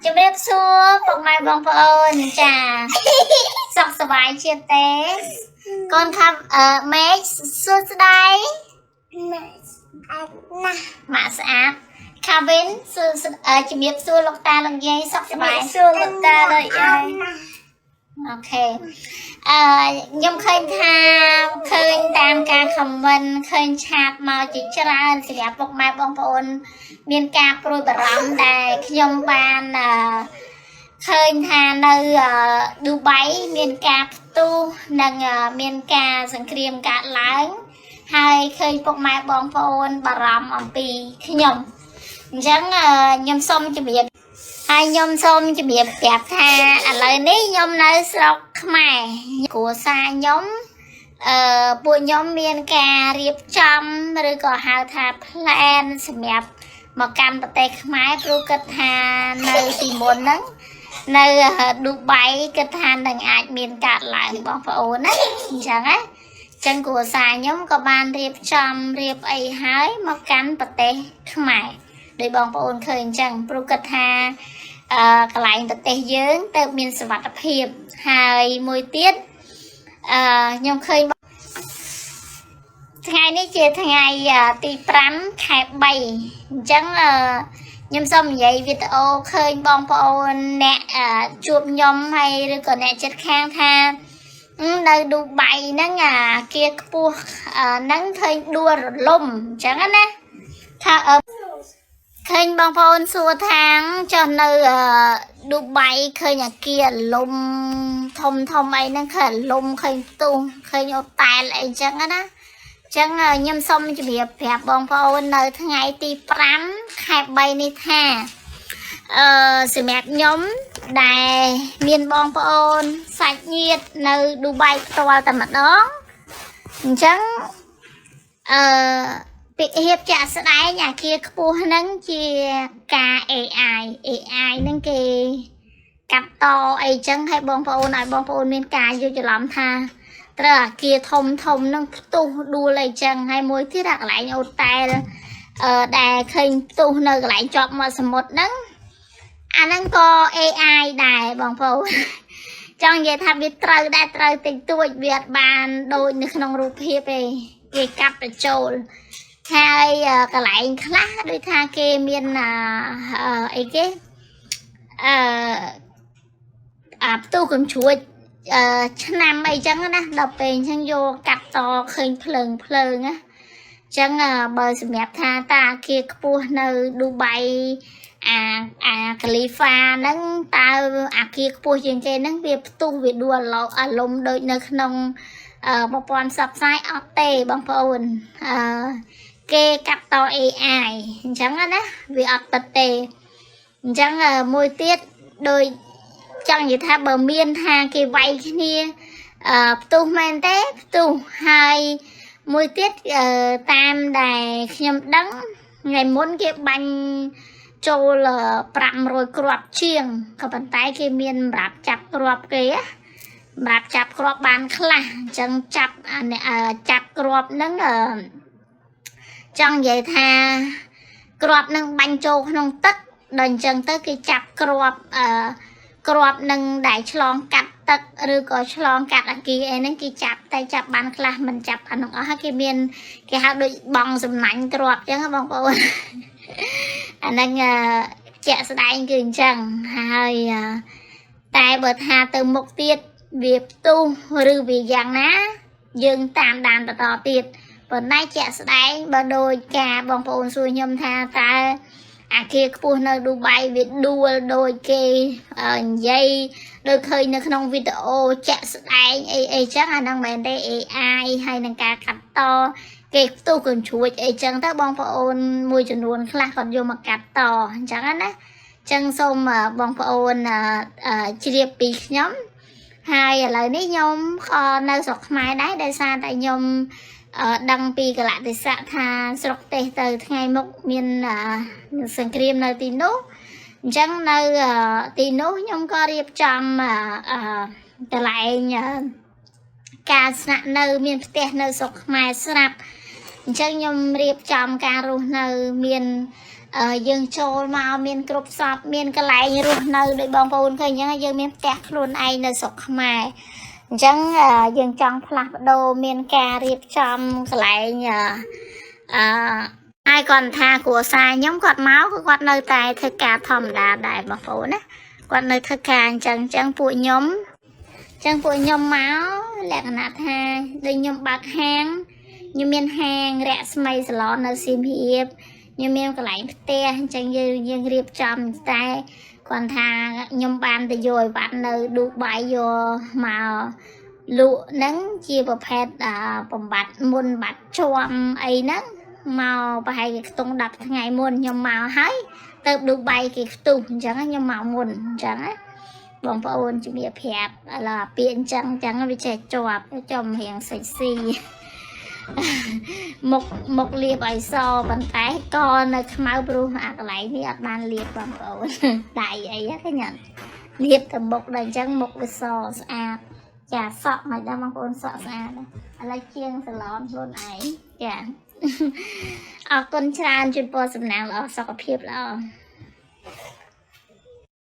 จะเรียกซัวปกไม้บองปอนจ้าสักสบายเชียเตสก่อนครับแม่ซัวสไดมาสะอาดคาเวนซัวจะเรียกซัวลงตาลงยัยสักสบายซัวลงตาเลยยัยโอเคยมเคยทำเคยตามการคำวันเคยชาบมาจิจราเสียปกไม้บองปอนมีการโปรยบรมได้ยมบานเคยทานในดูไบมีการตู้นังมีการสังเกตการล้างให้เคยปกไม้บองปอนบรมอัมปีขยมจังยมส้มจะเบียดให้ยมส้มจะเบียดแบบท่าอะไรนี้ยมในสระขมายกัวซายมปุยยมมีการเรียบจำหรือก็หาทาแพลนสำหรับมาการประเทศไม้ปลูกกระทานในตีมนนั้นในดูใบกระทานดังอาจมีการหลายบอกพระโอนะจังไงจังกัวสายยมก็บานเรียบจำเรียบไอหายมาการประเทศไม้โดยบอกพระโอเคยจังปลูกกระทากลายประเทศเยอะแต่มีสวัสดิภาพหายมวยเตี้ยยมเคยថ្ងៃនេះជាថ្ងៃទី5ខែ3អញ្ចឹងខ្ញុំសូមនិយាយវីដេអូឃើញបងប្អូនអ្នកជួបខ្ញុំហើយឬក៏អ្នកចិត្តខាងថានៅឌូបៃហ្នឹងគេខ្ពស់ហ្នឹងឃើញដួលរលំអញ្ចឹងណាថាឃើញបងប្អូនសួរថាចុះនៅឌូបៃឃើញអាគារលំធំធំអីហ្នឹងឃើញលំឃើញផ្ទុះឃើញអូតែលអីអញ្ចឹងណាចឹងខ្ញុំសូមជម្រាបប្រាប់បងប្អូននៅថ្ងៃទី5ខែ3នេះថាសម្រាប់ខ្ញុំដែលមានបងប្អូនសាច់ញាតិនៅឌូបៃផ្ទាល់តែម្ដងអញ្ចឹងពិភាពចាក់ស្ដែងអាគារខ្ពស់ហ្នឹងជាការ AI ហ្នឹងគេកាត់តអីចឹងឲ្យបងប្អូនឲ្យបងប្អូនមានការយល់ច្រឡំថាត្រូវអាគារធំនឹងផ្ទុះដួលអីចឹងហើយមួយទៀតកន្លែងអូតែលដែលឃើញផ្ទុះនៅកន្លែងជាប់មាត់សមុទ្រហ្នឹងអាហ្នឹងក៏ AI ដែរបងប្អូនចង់និយាយថាវាត្រូវដែរត្រូវតិចតួចវាអត់បានដូចនៅក្នុងរូបភាពទេគេកាត់បញ្ចូលហើយកន្លែងខ្លះដូចថាគេមានអីគេផ្ទុះកំជ្រួចឆ្នាំអីចឹងណាដល់ពេលអញ្ចឹងយកកាត់តឃើញភ្លើងណាអញ្ចឹងបើសម្រាប់ថាតាអាគារខ្ពស់នៅឌូបៃអាកាលីហ្វាហ្នឹងតើអាគារខ្ពស់ជាងគេហ្នឹងវាផ្ទុះវាដួលអារម្មណ៍ដូចនៅក្នុងប្រព័ន្ធផ្សព្វផ្សាយអត់ទេបងប្អូនគេកាត់ត AI អញ្ចឹងណាវាអត់ពិតទេអញ្ចឹងមួយទៀតដូចចង់និយាយថាបើមានថាគេវាយគ្នាផ្ទុះមែនទេផ្ទុះហើយមួយទៀតតាមដែលខ្ញុំដឹងថ្ងៃមុនគេបាញ់ចូល500គ្រាប់ជាងក៏ប៉ុន្តែគេមានសម្រាប់ចាប់គ្រាប់គេសម្រាប់ចាប់គ្រាប់បានខ្លះអញ្ចឹងចាប់គ្រាប់ហ្នឹងចង់និយាយថាគ្រាប់ហ្នឹងបាញ់ចូលក្នុងទឹកដល់អញ្ចឹងទៅគេចាប់គ្រាប់នឹងដែលឆ្លងកាត់ទឹកឬក៏ឆ្លងកាត់អាគារអីហ្នឹងគេចាប់តែចាប់បានខ្លះមិនចាប់អានោះអស់ហើយគេមានគេហៅដូចបងសំណាញ់គ្រាប់អញ្ចឹងបងប្អូនអាហ្នឹងជាក់ស្ដែងគឺអញ្ចឹងហើយតែបើថាទៅមុខទៀតវាផ្ទុះឬវាយ៉ាងណាយើងតាមដានបន្តទៀតប៉ុន្តែជាក់ស្ដែងបើដោយការបងប្អូនសួរខ្ញុំថាតើអាគារខ្ពស់នៅឌូបៃវាដួលដោយគេនិយាយដូចឃើញនៅក្នុងវីដេអូចាក់ស្ដែងអីចឹងអាហ្នឹងមិនមែនទេ AI ហើយនឹងការកាត់តគេផ្ទុះកញ្ជ្រួចអីចឹងទៅបងប្អូនមួយចំនួនខ្លះគាត់យកមកកាត់តអញ្ចឹងណាចឹងសូមបងប្អូនជ្រាបពីខ្ញុំហើយឥឡូវនេះខ្ញុំក៏នៅស្រុកខ្មែរដែរដោយសារតែខ្ញុំដឹងពីកលៈទេសៈថាស្រុកទេសទៅថ្ងៃមុខមានសង្គ្រាមនៅទីនោះអញ្ចឹងនៅទីនោះខ្ញុំក៏រៀបចំកន្លែងការស្នាក់នៅមានផ្ទះនៅស្រុកខ្មែរស្រាប់អញ្ចឹងខ្ញុំរៀបចំការរស់នៅមាន dương trôi màu miền cướp sọp miền cái lại rồi nơi để bong bồn khơi nhá dương miền tẹt luôn ai nơi sọc mài chẳng dương trong flap đồ miền cà riệp trong cái lại nhờ ai còn tha của sai nhóm quạt máu của quạt nơi tài thơ ca thòm đà đại bong bồn á quạt nơi thơ ca chẳng chẳng bụi nhóm máu lẹ nạt ha đây nhóm bạc hang như miền hàng rẽ mây sờ nơi sim hiệp như miền cái lại te chẳng như riệp trong tay còn thà nhóm ban từ rồi bạn nơi đủ bài vô mà lụa nắng chia vào phép bầm bạch muôn bạch choam ấy nắng màu bài tung đập ngày muôn nhóm màu hái tập đủ bài cái tung chẳng nhóm màu muôn chẳng bông bồn chỉ bị phép là biển chẳng bị trẻ chọp chồng hiện sạch xì một liệp ấy so bằng cái con máu bru hạt lại đi ở ban liệp bằng bồn đại ấy cái nhận liệp từ một đời chẳng một cái so chả sọ mày đang mang con sọ xa đó lấy chiên từ lon luôn ấy chả con trai chuyên po sầm nàng là sọ phiệp là